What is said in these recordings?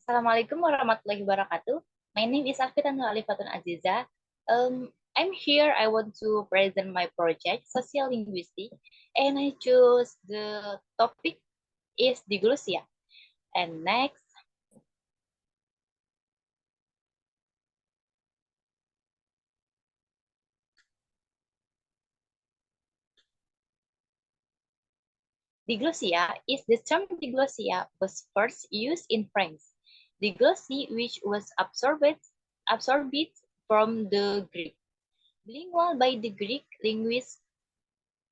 Assalamualaikum warahmatullahi wabarakatuh. My name is Alfitan Alifatun Aziza. I'm here. I want to present my project, Social Linguistics, and I choose the topic is diglossia. And next, diglossia is the term diglossia was first used in French. Diglossia, which was absorbed from the Greek. Bilingual by the Greek linguist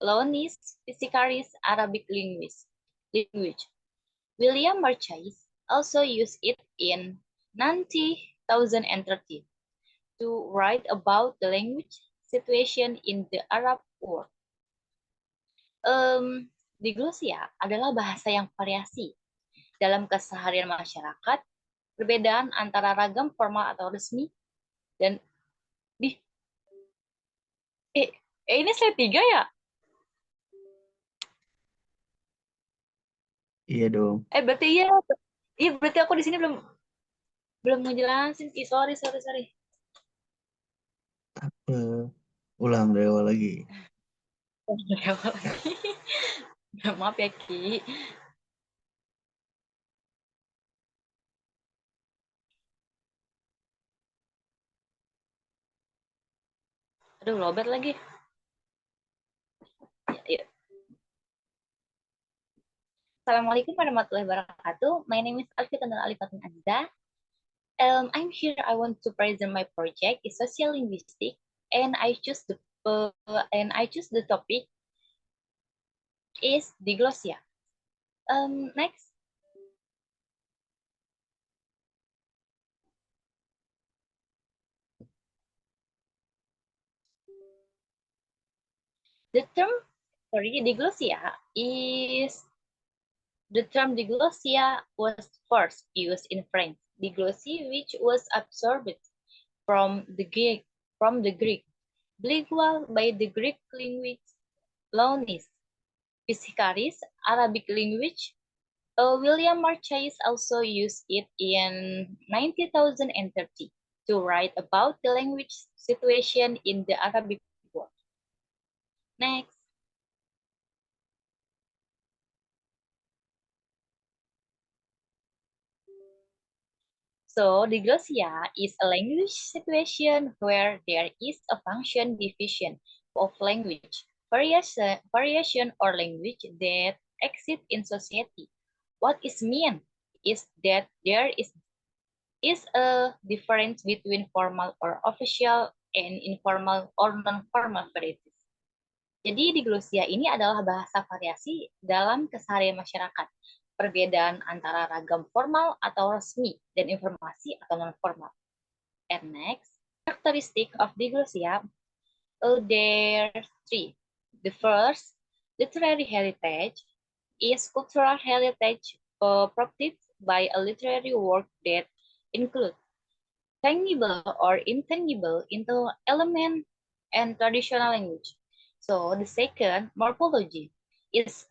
Leonis Piscaris Arabic language. William Marchais also used it in 1930 to write about the language situation in the Arab world. Diglossia adalah bahasa yang variasi dalam keseharian masyarakat, perbedaan antara ragam formal atau resmi, dan di ini slide 3 ya? Iya dong. Berarti iya. Iya, berarti aku di sini belum belum ngejelasin. Sorry. Ulang dari awal lagi. Maaf ya, Ki. Aduh, lobet lagi. Ya. Assalamualaikum warahmatullahi wabarakatuh. My name is Alfitan Alifatun Aziza. I'm here. I want to present my project is social linguistics, and I choose the topic is diglossia. Next. The term the term diglossia was first used in French. Diglossia, which was absorbed from the Greek, bilingual by the Greek linguist Leonis Piscaris, Arabic language. William Marchais also used it in 1930 to write about the language situation in the Arabic world. Next. So, diglossia is a language situation where there is a function division of language, variation or language that exists in society. What is mean is that there is a difference between formal or official and informal or non-formal varieties. Jadi diglossia ini adalah bahasa variasi dalam keseharian masyarakat. Perbedaan antara ragam formal atau resmi dan informasi atau non-formal. And next, characteristic of diglossia, there are three. The first, literary heritage, is cultural heritage provided by a literary work that include tangible or intangible element and traditional language. So the second, morphology, is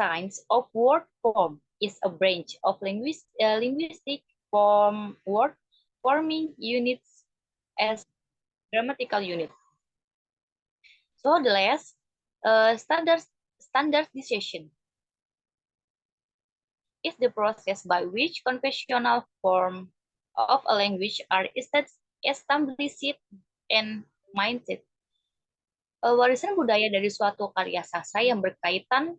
science of word form, is a branch of linguistic form word forming units as grammatical units. So the last, standardization is the process by which conventional form of a language are established and mindset. Warisan budaya dari suatu karya sastra yang berkaitan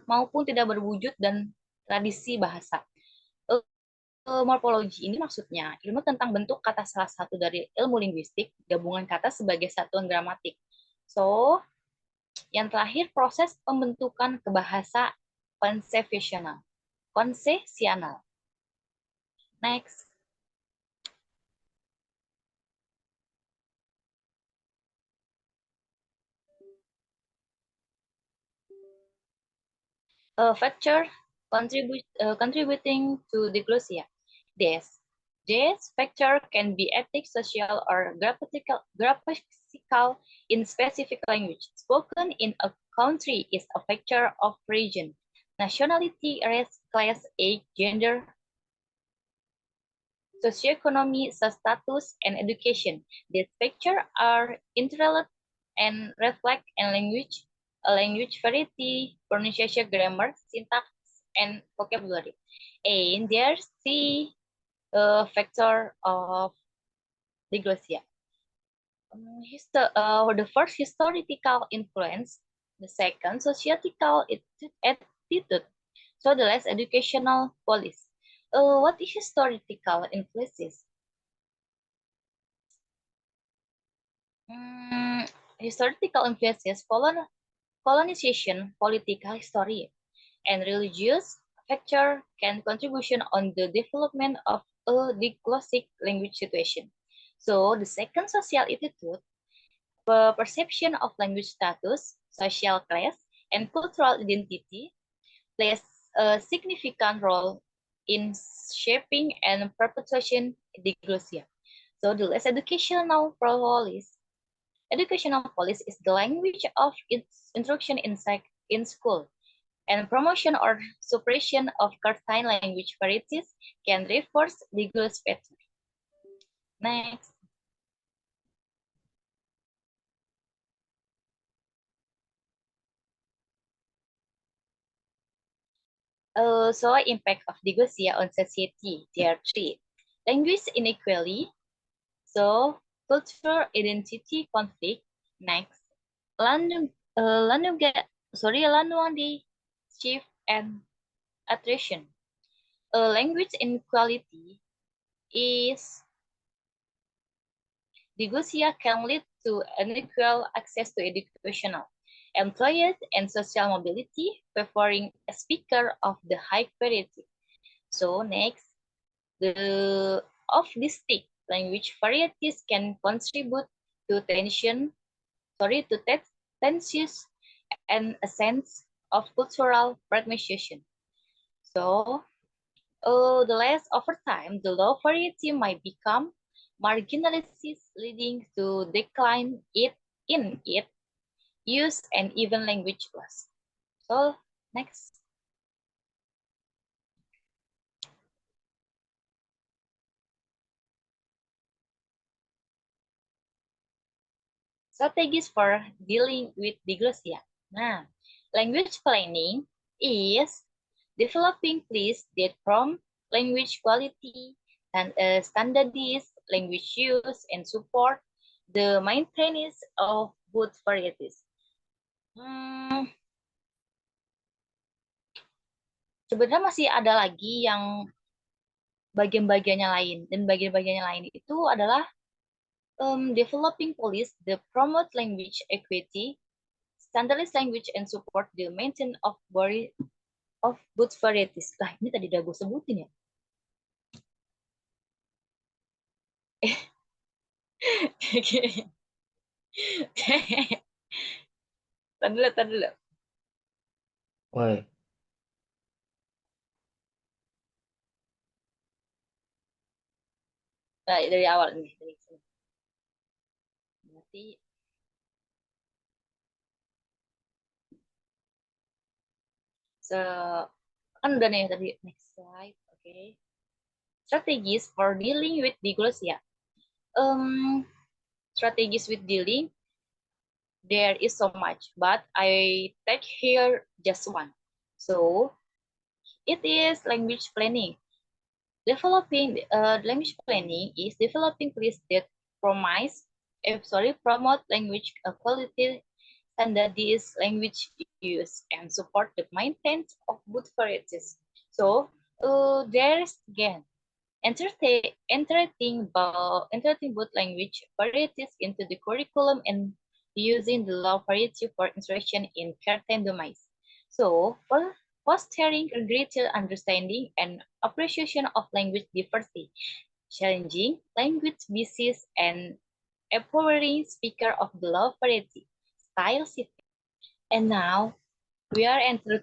maupun tidak berwujud dan tradisi bahasa. Morfologi ini maksudnya ilmu tentang bentuk kata salah satu dari ilmu linguistik, gabungan kata sebagai satuan gramatik. So, yang terakhir proses pembentukan kebahasa konsesional. Next. Factor contributing to diglossia. This factor can be ethnic, social, or graphical in specific language. Spoken in a country is a factor of region. nationality, race, class, age, gender, socioeconomy, status, and education. These factors are interrelated and reflect in language variety, pronunciation, grammar, syntax, and vocabulary. And there's the factor of diglossia. The first historical influence, the second societal attitude, so the less educational policy. What is historical influences? Mm, Historical influences, colonization, political history, and religious factor can contribution on the development of a diglossic language situation. So the second social attitude, perception of language status, social class, and cultural identity plays a significant role in shaping and perpetuation diglossia. So the less educational policy is the language of its instruction in school, and promotion or suppression of certain language varieties can reinforce diglossia pattern. Next. So impact of diglossia on society. There are three. Language inequality, so cultural identity conflict. Next, language shift and attrition. Language inequality is diglossia can lead to unequal access to educational, employment, and social mobility, favoring a speaker of the high variety. So next, the of distinct language varieties can contribute to tensions and a sense of cultural fragmentation. So, the less over time, the low variety might become marginalized, leading to decline in it use and even language loss. So, next. Strategies for dealing with diglossia. Nah, language planning is developing plays that from language quality and standardized language use and support the maintenance of both varieties. Hmm, Sebenarnya masih ada lagi yang bagian-bagiannya lain, dan bagian-bagiannya lain itu adalah developing policy the promote language equity, standardized language and support the maintenance of both varieties. Lah, ini tadi udah gue sebutin ya. Oke. Tadi dulu. Why? Nah, dari awal nih. Berarti kan udah nih tadi. Next slide. Oke. Okay. Strategies for dealing with diglossia. Strategies with dealing, there is so much, but I take here just one. So it is language planning. Language planning is developing plays that promote language quality, standardized language use, and support the maintenance of both varieties. So there's again entering both language varieties into the curriculum and using the low variety for instruction in certain domains. So, fostering a greater understanding and appreciation of language diversity, challenging language biases, and empowering speaker of the low variety style shifting. And now we are enter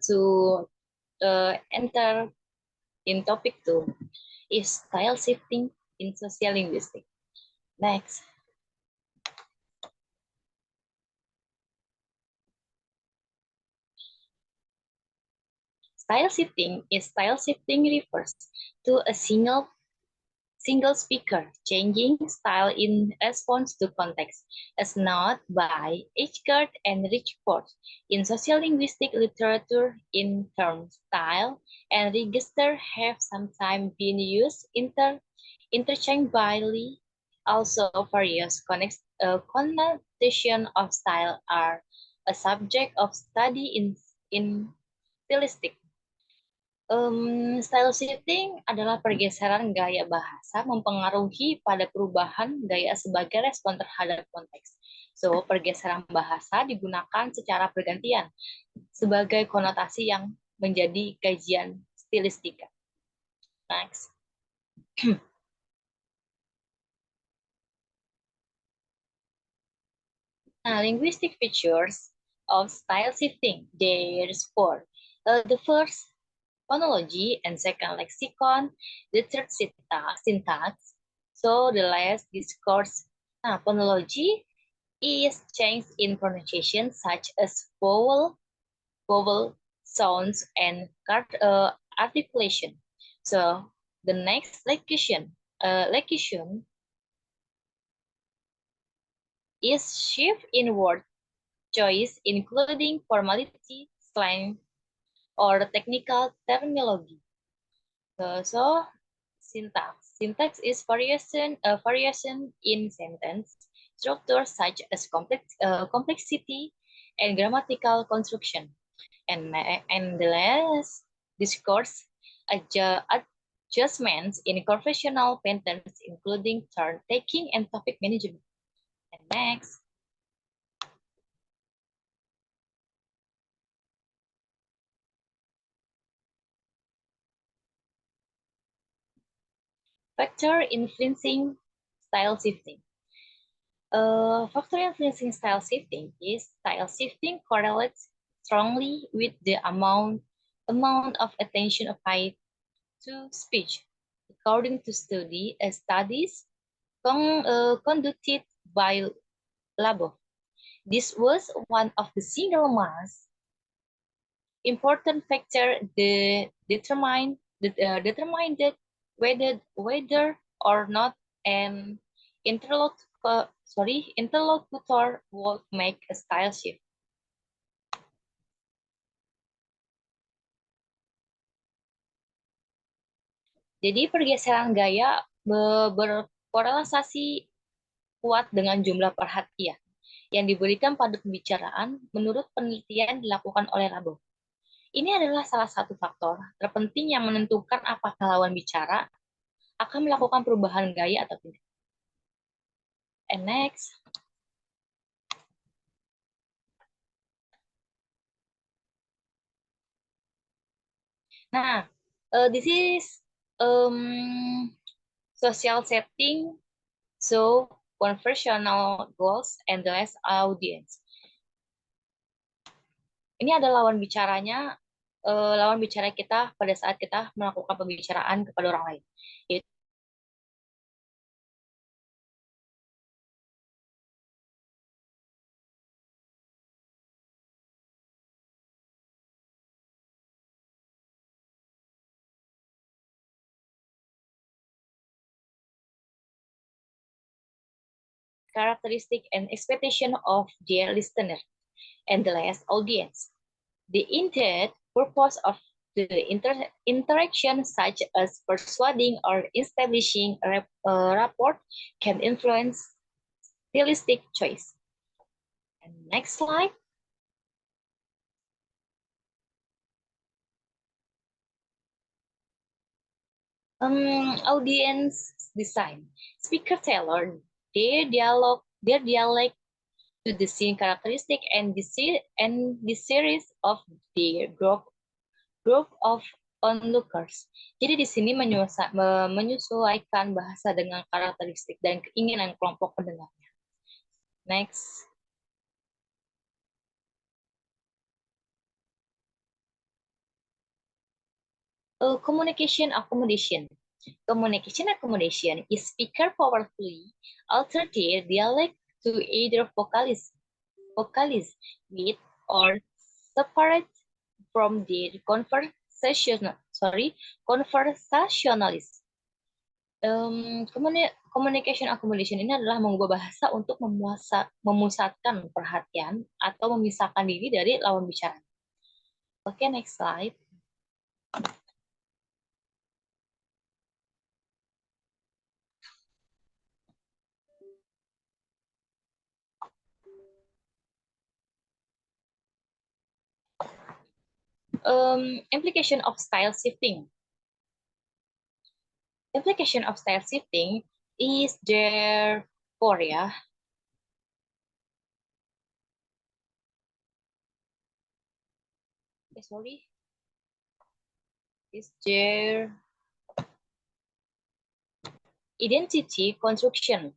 in topic 2 is style shifting in social linguistics. Next. Style shifting refers to a single speaker changing style in response to context, as noted by Eichgard and Richford. In sociolinguistic literature, in terms style and register have sometimes been used interchangeably. Also, various connotations of style are a subject of study in stylistic. Style shifting adalah pergeseran gaya bahasa mempengaruhi pada perubahan gaya sebagai respon terhadap konteks. So, pergeseran bahasa digunakan secara bergantian sebagai konotasi yang menjadi kajian stilistika. Next. Linguistic features of style shifting. There's four. The first, phonology, and second, lexicon. The third, syntax. So the last, discourse. Phonology is change in pronunciation such as vowel sounds, and articulation. So the next, locution. Locution is shift in word choice, including formality, slang, or technical terminology. So syntax. Syntax is variation in sentence structure such as complexity and grammatical construction. And the last, discourse, adjustments in conversational patterns, including turn taking and topic management. And next. Factor influencing style shifting. Factor influencing style shifting is style shifting correlates strongly with the amount of attention applied to speech, according to studies conducted by Labov. This was one of the single most important factor determined whether or not an interlocutor would make a style shift. Jadi pergeseran gaya berkorelasi kuat dengan jumlah perhatian yang diberikan pada pembicaraan menurut penelitian dilakukan oleh Labov. Ini adalah salah satu faktor terpenting yang menentukan apakah lawan bicara akan melakukan perubahan gaya atau tidak. And next. Nah, this is social setting, so conversational goals and the last audience. Ini adalah lawan bicaranya, lawan bicara kita pada saat kita melakukan pembicaraan kepada orang lain. Yaitu characteristic and expectation of their listener and the last audience. The intended purpose of the interaction, such as persuading or establishing a rapport, can influence stylistic choice. And next slide. Audience design. Speaker tailor their dialect to the scene characteristic and the series of their group of onlookers. Jadi di sini menyesuaikan bahasa dengan karakteristik dan keinginan kelompok pendengarnya. Next. Communication accommodation. Communication accommodation is speaker powerfully alter their dialect to either vocalize with or separate from their conversationalist. Communication accommodation ini adalah mengubah bahasa untuk memusatkan perhatian atau memisahkan diri dari lawan bicara. Oke, next slide. Implication of style shifting. Implication of style shifting is therefore, ya. Sorry. Is there identity construction.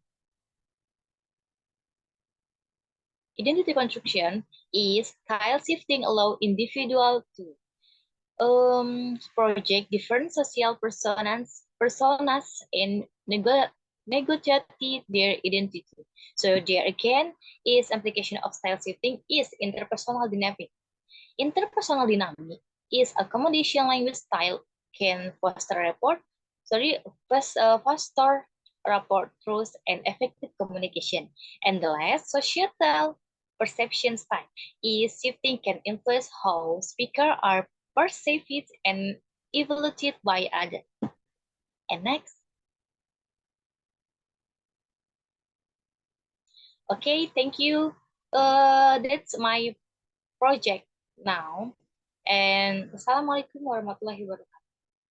Identity construction is style shifting allow individual to project different social personas and negotiate their identity. So there again is application of style shifting is interpersonal dynamic. Interpersonal dynamic is accommodation language style can foster rapport, trust, and effective communication. And the last, societal perception style is shifting can influence how speakers are perceived and evaluated by others. And next. Okay, thank you. That's my project now. And Assalamualaikum warahmatullahi wabarakatuh.